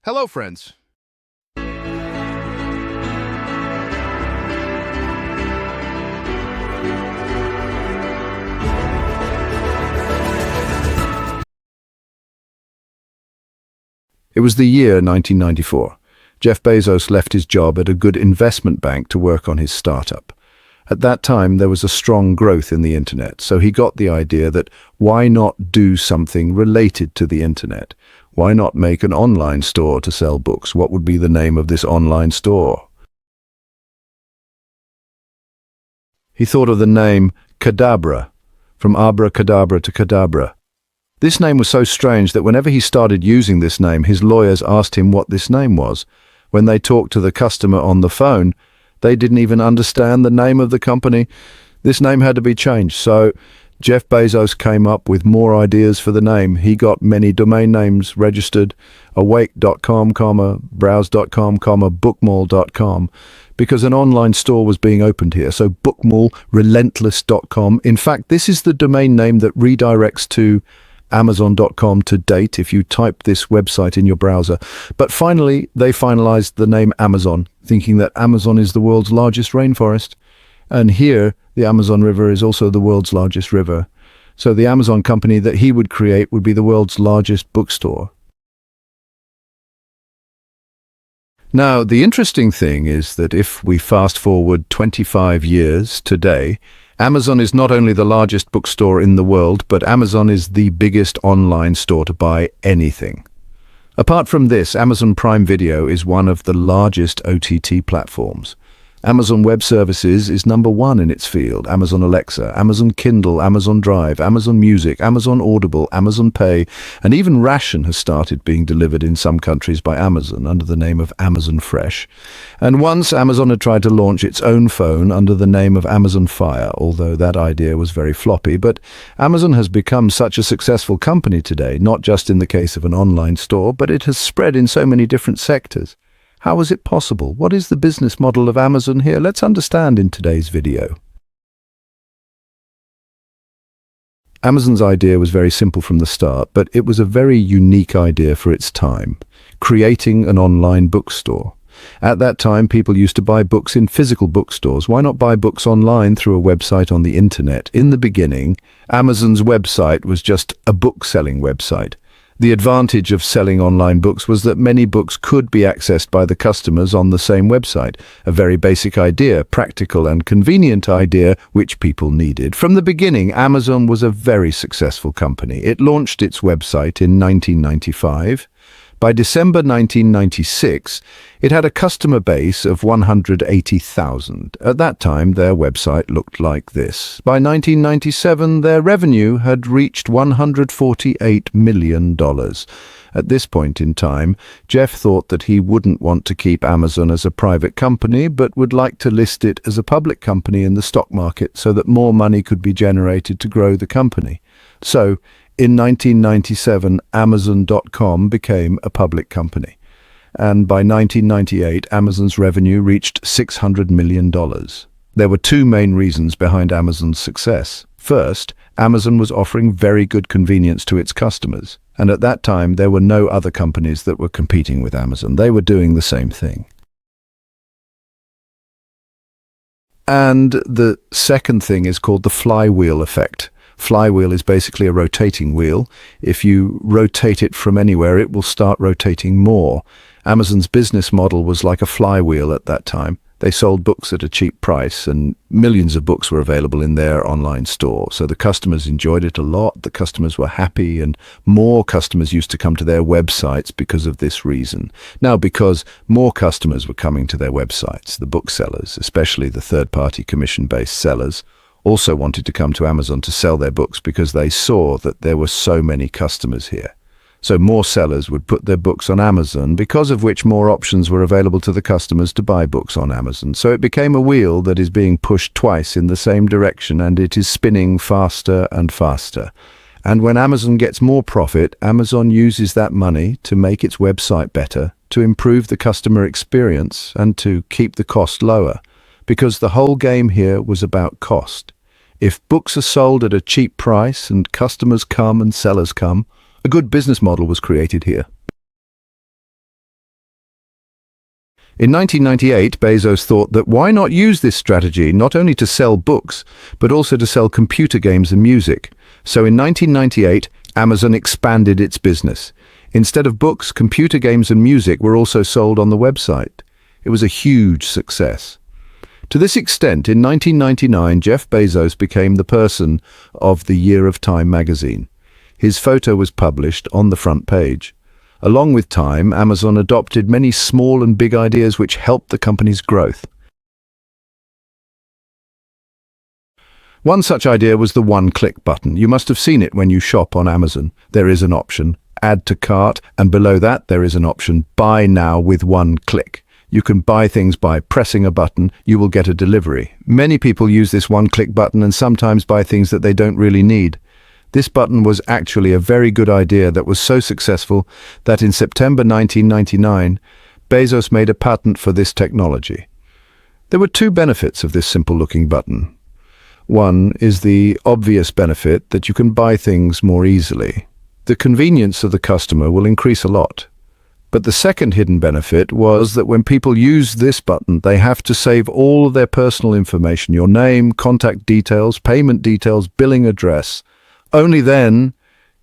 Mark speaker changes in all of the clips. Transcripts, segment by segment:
Speaker 1: Hello, friends. It was the year 1994. Jeff Bezos left his job at a good investment bank to work on his startup. At that time, there was a strong growth in the internet, so he got the idea that why not do something related to the internet? Why not make an online store to sell books? What would be the name of this online store? He thought of the name Cadabra, from abracadabra to cadabra. This name was so strange that whenever he started using this name, his lawyers asked him what this name was. When they talked to the customer on the phone, they didn't even understand the name of the company. This name had to be changed, so Jeff Bezos came up with more ideas for the name. He got many domain names registered, awake.com, browse.com, bookmall.com, because an online store was being opened here. So bookmall, relentless.com. In fact, this is the domain name that redirects to Amazon.com to date if you type this website in your browser. But finally, they finalized the name Amazon, thinking that Amazon is the world's largest rainforest. And here, the Amazon River is also the world's largest river. So the Amazon company that he would create would be the world's largest bookstore. Now, the interesting thing is that if we fast forward 25 years today, Amazon is not only the largest bookstore in the world, but Amazon is the biggest online store to buy anything. Apart from this, Amazon Prime Video is one of the largest OTT platforms. Amazon Web Services is #1 in its field. Amazon Alexa, Amazon Kindle, Amazon Drive, Amazon Music, Amazon Audible, Amazon Pay, and even ration has started being delivered in some countries by Amazon under the name of Amazon Fresh. And once Amazon had tried to launch its own phone under the name of Amazon Fire, although that idea was very floppy. But Amazon has become such a successful company today, not just in the case of an online store, but it has spread in so many different sectors. How is it possible? What is the business model of Amazon here? Let's understand in today's video. Amazon's idea was very simple from the start, but it was a very unique idea for its time, creating an online bookstore. At that time, people used to buy books in physical bookstores. Why not buy books online through a website on the internet? In the beginning, Amazon's website was just a book-selling website. The advantage of selling online books was that many books could be accessed by the customers on the same website. A very basic idea, practical and convenient idea, which people needed. From the beginning, Amazon was a very successful company. It launched its website in 1995. By December 1996, it had a customer base of 180,000. At that time, their website looked like this. By 1997, their revenue had reached $148 million. At this point in time, Jeff thought that he wouldn't want to keep Amazon as a private company, but would like to list it as a public company in the stock market so that more money could be generated to grow the company. So, in 1997, Amazon.com became a public company. And by 1998, Amazon's revenue reached $600 million. There were two main reasons behind Amazon's success. First, Amazon was offering very good convenience to its customers. And at that time, there were no other companies that were competing with Amazon. They were doing the same thing. And the second thing is called the flywheel effect. Flywheel is basically a rotating wheel. If you rotate it from anywhere, it will start rotating more. Amazon's business model was like a flywheel at that time. They sold books at a cheap price, and millions of books were available in their online store. So the customers enjoyed it a lot. The customers were happy, and more customers used to come to their websites because of this reason. Now, because more customers were coming to their websites, the booksellers, especially the third-party commission-based sellers, also wanted to come to Amazon to sell their books because they saw that there were so many customers here. So more sellers would put their books on Amazon, because of which more options were available to the customers to buy books on Amazon. So it became a wheel that is being pushed twice in the same direction, and it is spinning faster and faster. And when Amazon gets more profit, Amazon uses that money to make its website better, to improve the customer experience, and to keep the cost lower. Because the whole game here was about cost. If books are sold at a cheap price and customers come and sellers come, a good business model was created here. In 1998, Bezos thought that why not use this strategy not only to sell books, but also to sell computer games and music. So in 1998, Amazon expanded its business. Instead of books, computer games and music were also sold on the website. It was a huge success. To this extent, in 1999, Jeff Bezos became the person of the Year of Time magazine. His photo was published on the front page. Along with Time, Amazon adopted many small and big ideas which helped the company's growth. One such idea was the one-click button. You must have seen it when you shop on Amazon. There is an option, Add to Cart, and below that there is an option, Buy Now with one click. You can buy things by pressing a button, you will get a delivery. Many people use this one-click button and sometimes buy things that they don't really need. This button was actually a very good idea that was so successful that in September 1999, Bezos made a patent for this technology. There were two benefits of this simple-looking button. One is the obvious benefit that you can buy things more easily. The convenience of the customer will increase a lot. But the second hidden benefit was that when people use this button, they have to save all of their personal information, your name, contact details, payment details, billing address. Only then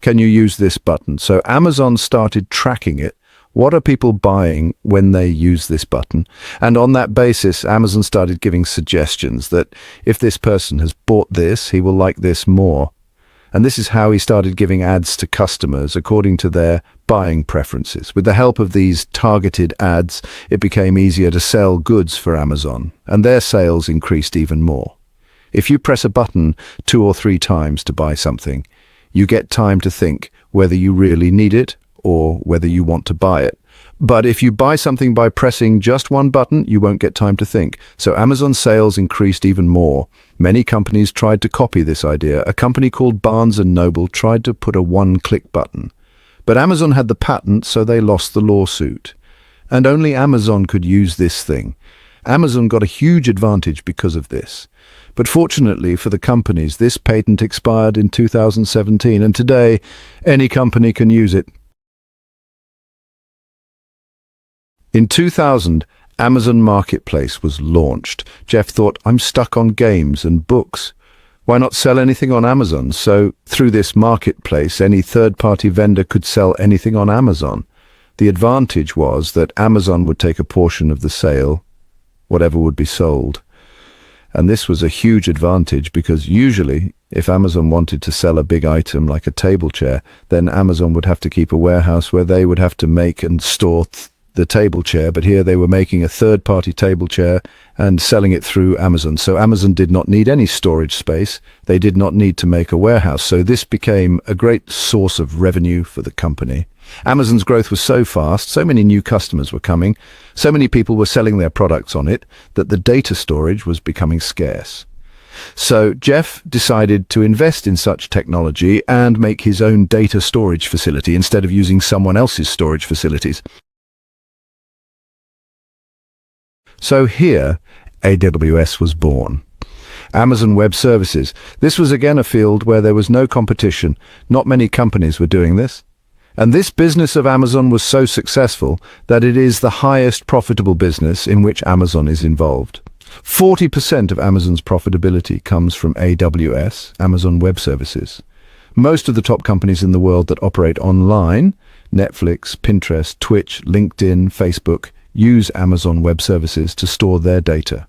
Speaker 1: can you use this button. So Amazon started tracking it. What are people buying when they use this button? And on that basis, Amazon started giving suggestions that if this person has bought this, he will like this more. And this is how he started giving ads to customers according to their buying preferences. With the help of these targeted ads, it became easier to sell goods for Amazon, and their sales increased even more. If you press a button 2 or 3 times to buy something, you get time to think whether you really need it or whether you want to buy it. But if you buy something by pressing just one button, you won't get time to think. So Amazon's sales increased even more. Many companies tried to copy this idea. A company called Barnes & Noble tried to put a one-click button. But Amazon had the patent, so they lost the lawsuit. And only Amazon could use this thing. Amazon got a huge advantage because of this. But fortunately for the companies, this patent expired in 2017, and today any company can use it. In 2000, Amazon Marketplace was launched. Jeff thought, I'm stuck on games and books. Why not sell anything on Amazon? So through this marketplace, any third-party vendor could sell anything on Amazon. The advantage was that Amazon would take a portion of the sale, whatever would be sold. And this was a huge advantage because usually, if Amazon wanted to sell a big item like a table chair, then Amazon would have to keep a warehouse where they would have to make and store the table chair, but here they were making a third-party table chair and selling it through Amazon. So Amazon did not need any storage space. They did not need to make a warehouse. So this became a great source of revenue for the company. Amazon's growth was so fast, so many new customers were coming, so many people were selling their products on it, that the data storage was becoming scarce. So Jeff decided to invest in such technology and make his own data storage facility instead of using someone else's storage facilities. So here, AWS was born. Amazon Web Services. This was again a field where there was no competition. Not many companies were doing this. And this business of Amazon was so successful that it is the highest profitable business in which Amazon is involved. 40% of Amazon's profitability comes from AWS, Amazon Web Services. Most of the top companies in the world that operate online, Netflix, Pinterest, Twitch, LinkedIn, Facebook, use Amazon Web Services to store their data.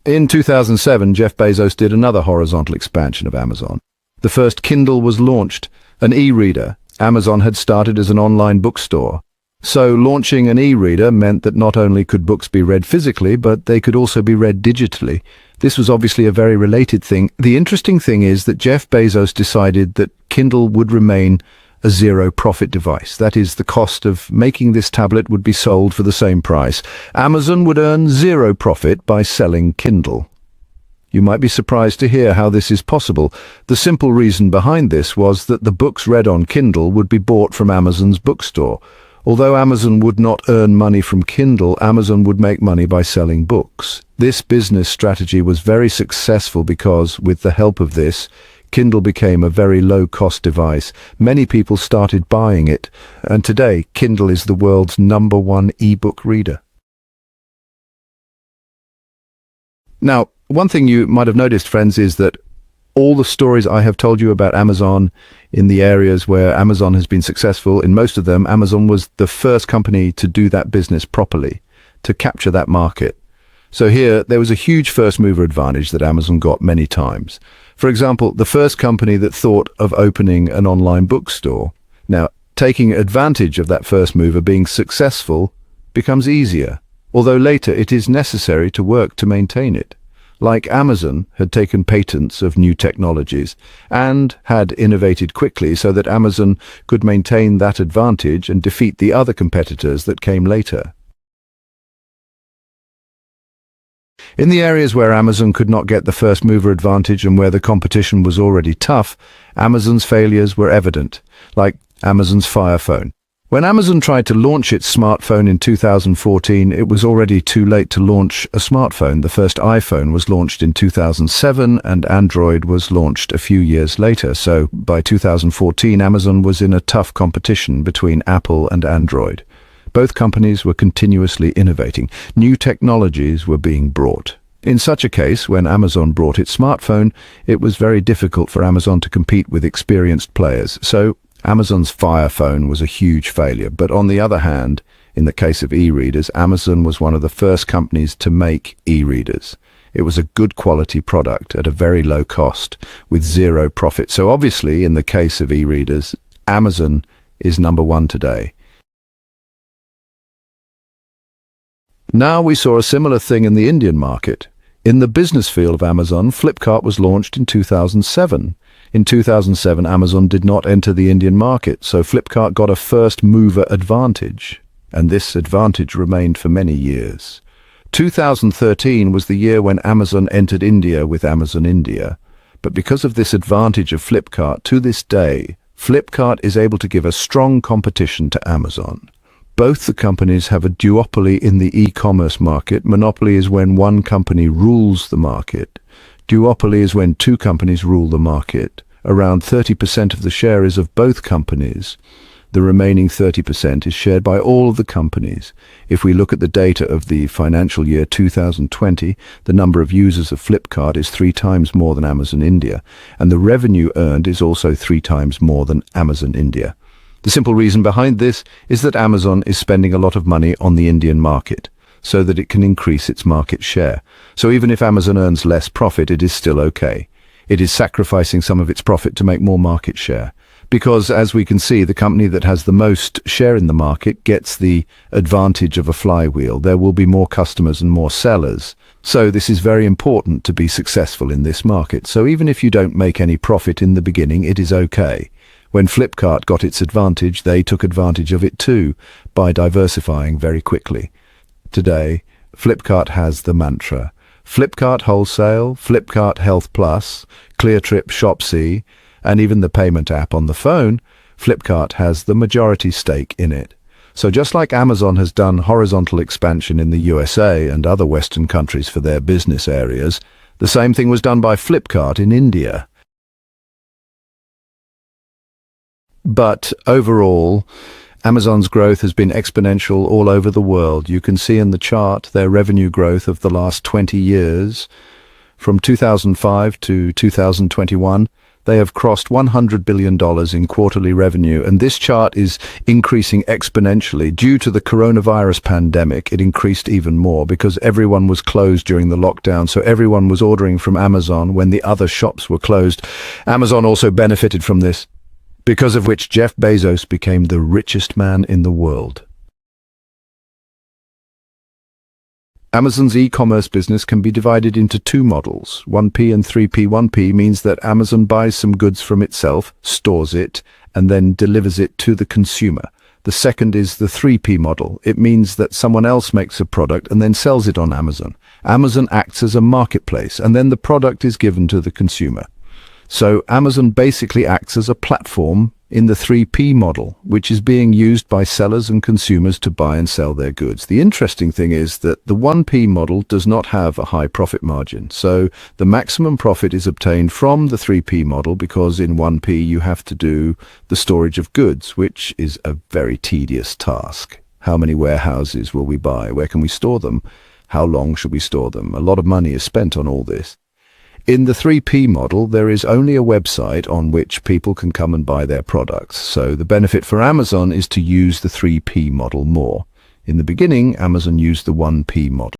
Speaker 1: In 2007, Jeff Bezos did another horizontal expansion of Amazon. The first Kindle was launched, an e-reader. Amazon had started as an online bookstore. So launching an e-reader meant that not only could books be read physically, but they could also be read digitally. This was obviously a very related thing. The interesting thing is that Jeff Bezos decided that Kindle would remain a zero-profit device. That is, the cost of making this tablet would be sold for the same price. Amazon would earn zero profit by selling Kindle. You might be surprised to hear how this is possible. The simple reason behind this was that the books read on Kindle would be bought from Amazon's bookstore. Although Amazon would not earn money from Kindle, Amazon would make money by selling books. This business strategy was very successful because, with the help of this, Kindle became a very low-cost device. Many people started buying it, and today Kindle is the world's #1 e-book reader. Now, one thing you might have noticed, friends, is that all the stories I have told you about Amazon in the areas where Amazon has been successful, in most of them, Amazon was the first company to do that business properly, to capture that market. So here, there was a huge first mover advantage that Amazon got many times. For example, the first company that thought of opening an online bookstore. Now, taking advantage of that first mover being successful becomes easier, although later it is necessary to work to maintain it. Like Amazon had taken patents of new technologies and had innovated quickly so that Amazon could maintain that advantage and defeat the other competitors that came later. In the areas where Amazon could not get the first mover advantage and where the competition was already tough, Amazon's failures were evident, like Amazon's Fire Phone. When Amazon tried to launch its smartphone in 2014, it was already too late to launch a smartphone. The first iPhone was launched in 2007 and Android was launched a few years later. So by 2014, Amazon was in a tough competition between Apple and Android. Both companies were continuously innovating. New technologies were being brought. In such a case, when Amazon brought its smartphone, it was very difficult for Amazon to compete with experienced players. So Amazon's Fire Phone was a huge failure. But on the other hand, in the case of e-readers, Amazon was one of the first companies to make e-readers. It was a good quality product at a very low cost with zero profit. So obviously, in the case of e-readers, Amazon is #1 today. Now we saw a similar thing in the Indian market. In the business field of Amazon, Flipkart was launched in 2007. In 2007, Amazon did not enter the Indian market, so Flipkart got a first mover advantage, and this advantage remained for many years. 2013 was the year when Amazon entered India with Amazon India, but because of this advantage of Flipkart, to this day, Flipkart is able to give a strong competition to Amazon. Both the companies have a duopoly in the e-commerce market. Monopoly is when one company rules the market. Duopoly is when two companies rule the market. Around 30% of the share is of both companies. The remaining 30% is shared by all of the companies. If we look at the data of the financial year 2020, the number of users of Flipkart is 3 times more than Amazon India, and the revenue earned is also 3 times more than Amazon India. The simple reason behind this is that Amazon is spending a lot of money on the Indian market so that it can increase its market share. So even if Amazon earns less profit, it is still okay. It is sacrificing some of its profit to make more market share. Because, as we can see, the company that has the most share in the market gets the advantage of a flywheel. There will be more customers and more sellers. So this is very important to be successful in this market. So even if you don't make any profit in the beginning, it is okay. When Flipkart got its advantage, they took advantage of it too, by diversifying very quickly. Today, Flipkart has the mantra, Flipkart Wholesale, Flipkart Health Plus, ClearTrip ShopC, and even the payment app on the phone, Flipkart has the majority stake in it. So just like Amazon has done horizontal expansion in the USA and other Western countries for their business areas, the same thing was done by Flipkart in India. But overall, Amazon's growth has been exponential all over the world. You can see in the chart their revenue growth of the last 20 years. From 2005 to 2021, they have crossed $100 billion in quarterly revenue, and this chart is increasing exponentially. Due to the coronavirus pandemic, it increased even more because everyone was closed during the lockdown, so everyone was ordering from Amazon when the other shops were closed. Amazon also benefited from this, because of which Jeff Bezos became the richest man in the world. Amazon's e-commerce business can be divided into 2 models, 1P and 3P. 1P means that Amazon buys some goods from itself, stores it, and then delivers it to the consumer. The second is the 3P model. It means that someone else makes a product and then sells it on Amazon. Amazon acts as a marketplace, and then the product is given to the consumer. So Amazon basically acts as a platform in the 3P model, which is being used by sellers and consumers to buy and sell their goods. The interesting thing is that the 1P model does not have a high profit margin, so the maximum profit is obtained from the 3P model because in 1P you have to do the storage of goods, which is a very tedious task. How many warehouses will we buy? Where can we store them? How long should we store them? A lot of money is spent on all this. In the 3P model, there is only a website on which people can come and buy their products. So the benefit for Amazon is to use the 3P model more. In the beginning, Amazon used the 1P model.